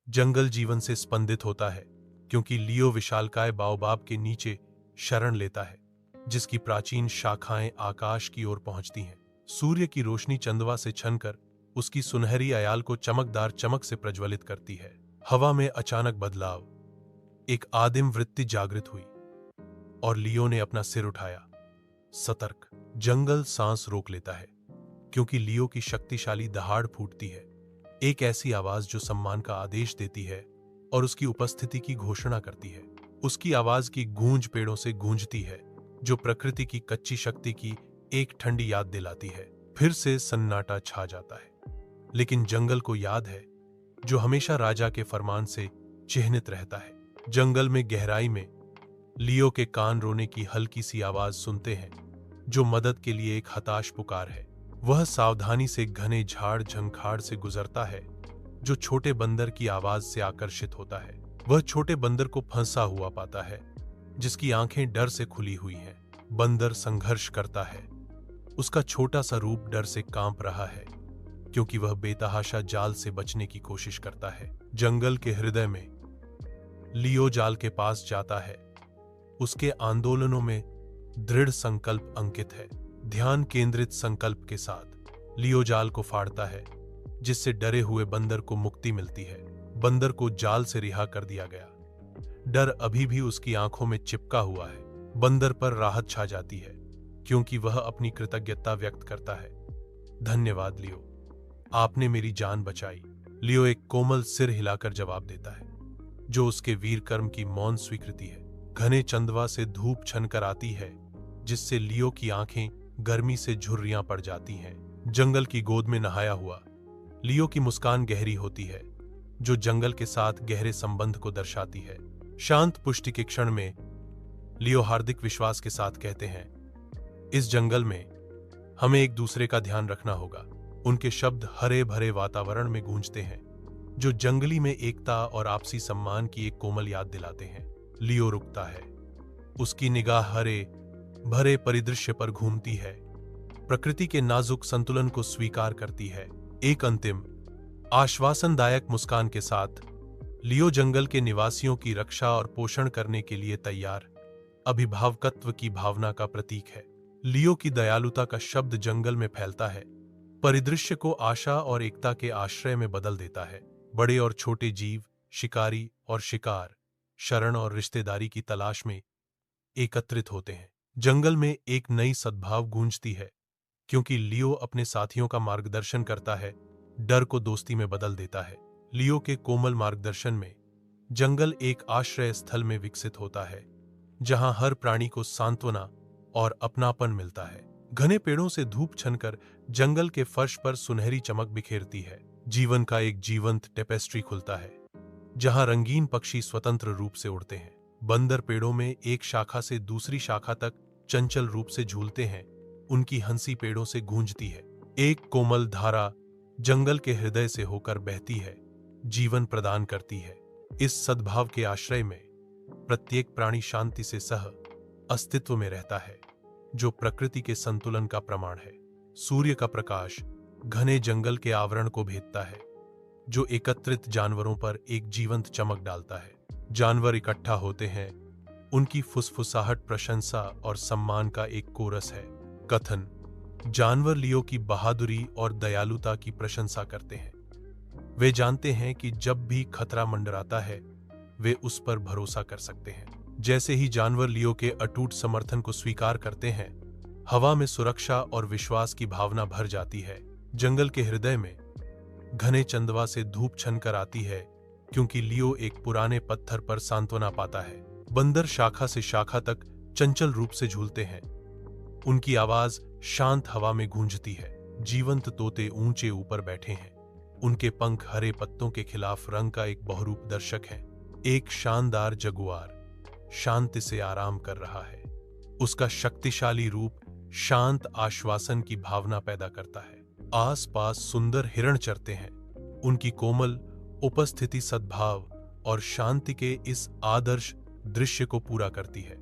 जंगल जीवन से स्पंदित होता है क्योंकि लियो विशालकाय बाओबाब के नीचे शरण लेता है, जिसकी प्राचीन शाखाएं आकाश की ओर पहुंचती हैं। सूर्य की रोशनी चंदवा से छनकर उसकी सुनहरी अयाल को चमकदार चमक से प्रज्वलित करती है। हवा में अचानक बदलाव, एक आदिम वृत्ति जागृत हुई और लियो ने अपना सिर उठाया। सतर्क। जंगल सांस रोक लेता है क्योंकि लियो की शक्तिशाली दहाड़ फूटती है, एक ऐसी आवाज जो सम्मान का आदेश देती है और उसकी उपस्थिति की घोषणा करती है। उसकी आवाज की गूंज पेड़ों से गूंजती है, जो प्रकृति की कच्ची शक्ति की एक ठंडी याद दिलाती है। फिर से सन्नाटा छा जाता है, लेकिन जंगल को याद है, जो हमेशा राजा के फरमान से चिह्नित रहता है। जंगल में गहराई में लियो के कान रोने की हल्की सी आवाज सुनते हैं, जो मदद के लिए एक हताश पुकार है। वह सावधानी से घने झाड़ झंखाड़ से गुजरता है, जो छोटे बंदर की आवाज से आकर्षित होता है। वह छोटे बंदर को फंसा हुआ पाता है, जिसकी आंखें डर से खुली हुई हैं। बंदर संघर्ष करता है, उसका छोटा सा रूप डर से कांप रहा है, क्योंकि वह बेतहाशा जाल से बचने की कोशिश करता है। जंगल के हृदय में लियो जाल के पास जाता है। उसके आंदोलनों में दृढ़ संकल्प अंकित है। ध्यान केंद्रित संकल्प के साथ लियो जाल को फाड़ता है, जिससे डरे हुए बंदर को मुक्ति मिलती है। बंदर को जाल से रिहा कर दिया गया। डर अभी भी उसकी आंखों में चिपका हुआ है। बंदर पर राहत छा जाती है, क्योंकि वह अपनी कृतज्ञता व्यक्त करता है। धन्यवाद लियो, आपने मेरी जान बचाई। लियो एक कोमल सिर हिलाकर जवाब देता है, जो उसके वीर कर्म की मौन स्वीकृति है। घने चंदवा से धूप छनकर आती है, जिससे लियो की आंखें गर्मी से झुर्रियां पड़ जाती हैं। जंगल की गोद में नहाया हुआ लियो की मुस्कान गहरी होती है, जो जंगल के साथ गहरे संबंध को दर्शाती है। शांत पुष्टि के क्षण में लियो हार्दिक विश्वास के साथ कहते हैं, इस जंगल में हमें एक दूसरे का ध्यान रखना होगा। उनके शब्द हरे भरे वातावरण में गूंजते हैं, जो जंगली में एकता और आपसी सम्मान की एक कोमल याद दिलाते हैं। लियो रुकता है, उसकी निगाह हरे भरे परिदृश्य पर घूमती है, प्रकृति के नाजुक संतुलन को स्वीकार करती है। एक अंतिम आश्वासनदायक मुस्कान के साथ लियो जंगल के निवासियों की रक्षा और पोषण करने के लिए तैयार अभिभावकत्व की भावना का प्रतीक है। लियो की दयालुता का शब्द जंगल में फैलता है, परिदृश्य को आशा और एकता के आश्रय में बदल देता है। बड़े और छोटे जीव, शिकारी और शिकार, शरण और रिश्तेदारी की तलाश में एकत्रित होते हैं। जंगल में एक नई सद्भाव गूंजती है, क्योंकि लियो अपने साथियों का मार्गदर्शन करता है, डर को दोस्ती में बदल देता है। लियो के कोमल मार्गदर्शन में जंगल एक आश्रय स्थल में विकसित होता है, जहां हर प्राणी को सांत्वना और अपनापन मिलता है। घने पेड़ों से धूप छनकर जंगल के फर्श पर सुनहरी चमक बिखेरती है। जीवन का एक जीवंत टेपेस्ट्री खुलता है, जहां रंगीन पक्षी स्वतंत्र रूप से उड़ते हैं। बंदर पेड़ों में एक शाखा से दूसरी शाखा तक चंचल रूप से झूलते हैं। उनकी हंसी पेड़ों से गूंजती है। एक कोमल धारा जंगल के हृदय से होकर बहती है, जीवन प्रदान करती है। इस सद्भाव के आश्रय में प्रत्येक प्राणी शांति से सह अस्तित्व में रहता है, जो प्रकृति के संतुलन का प्रमाण है। सूर्य का प्रकाश घने जंगल के आवरण को भेदता है, जो एकत्रित जानवरों पर एक जीवंत चमक डालता है। जानवर इकट्ठा होते हैं, उनकी फुसफुसाहट प्रशंसा और सम्मान का एक कोरस है। कथन: जानवर लियो की बहादुरी और दयालुता की प्रशंसा करते हैं। वे जानते हैं कि जब भी खतरा मंडराता है, वे उस पर भरोसा कर सकते हैं। जैसे ही जानवर लियो के अटूट समर्थन को स्वीकार करते हैं, हवा में सुरक्षा और विश्वास की भावना भर जाती है। जंगल के हृदय में घने चंदवा से धूप छनकर आती है, क्योंकि लियो एक पुराने पत्थर पर सांत्वना पाता है। बंदर शाखा से शाखा तक चंचल रूप से झूलते हैं, उनकी आवाज शांत हवा में गूंजती है। जीवंत तोते ऊंचे ऊपर बैठे हैं, उनके पंख हरे पत्तों के खिलाफ रंग का एक बहुरूप दर्शक है। एक शानदार जगुआर शांति से आराम कर रहा है, उसका शक्तिशाली रूप शांत आश्वासन की भावना पैदा करता है। आसपास सुंदर हिरण चरते हैं, उनकी कोमल उपस्थिति सद्भाव और शांति के इस आदर्श दृश्य को पूरा करती है।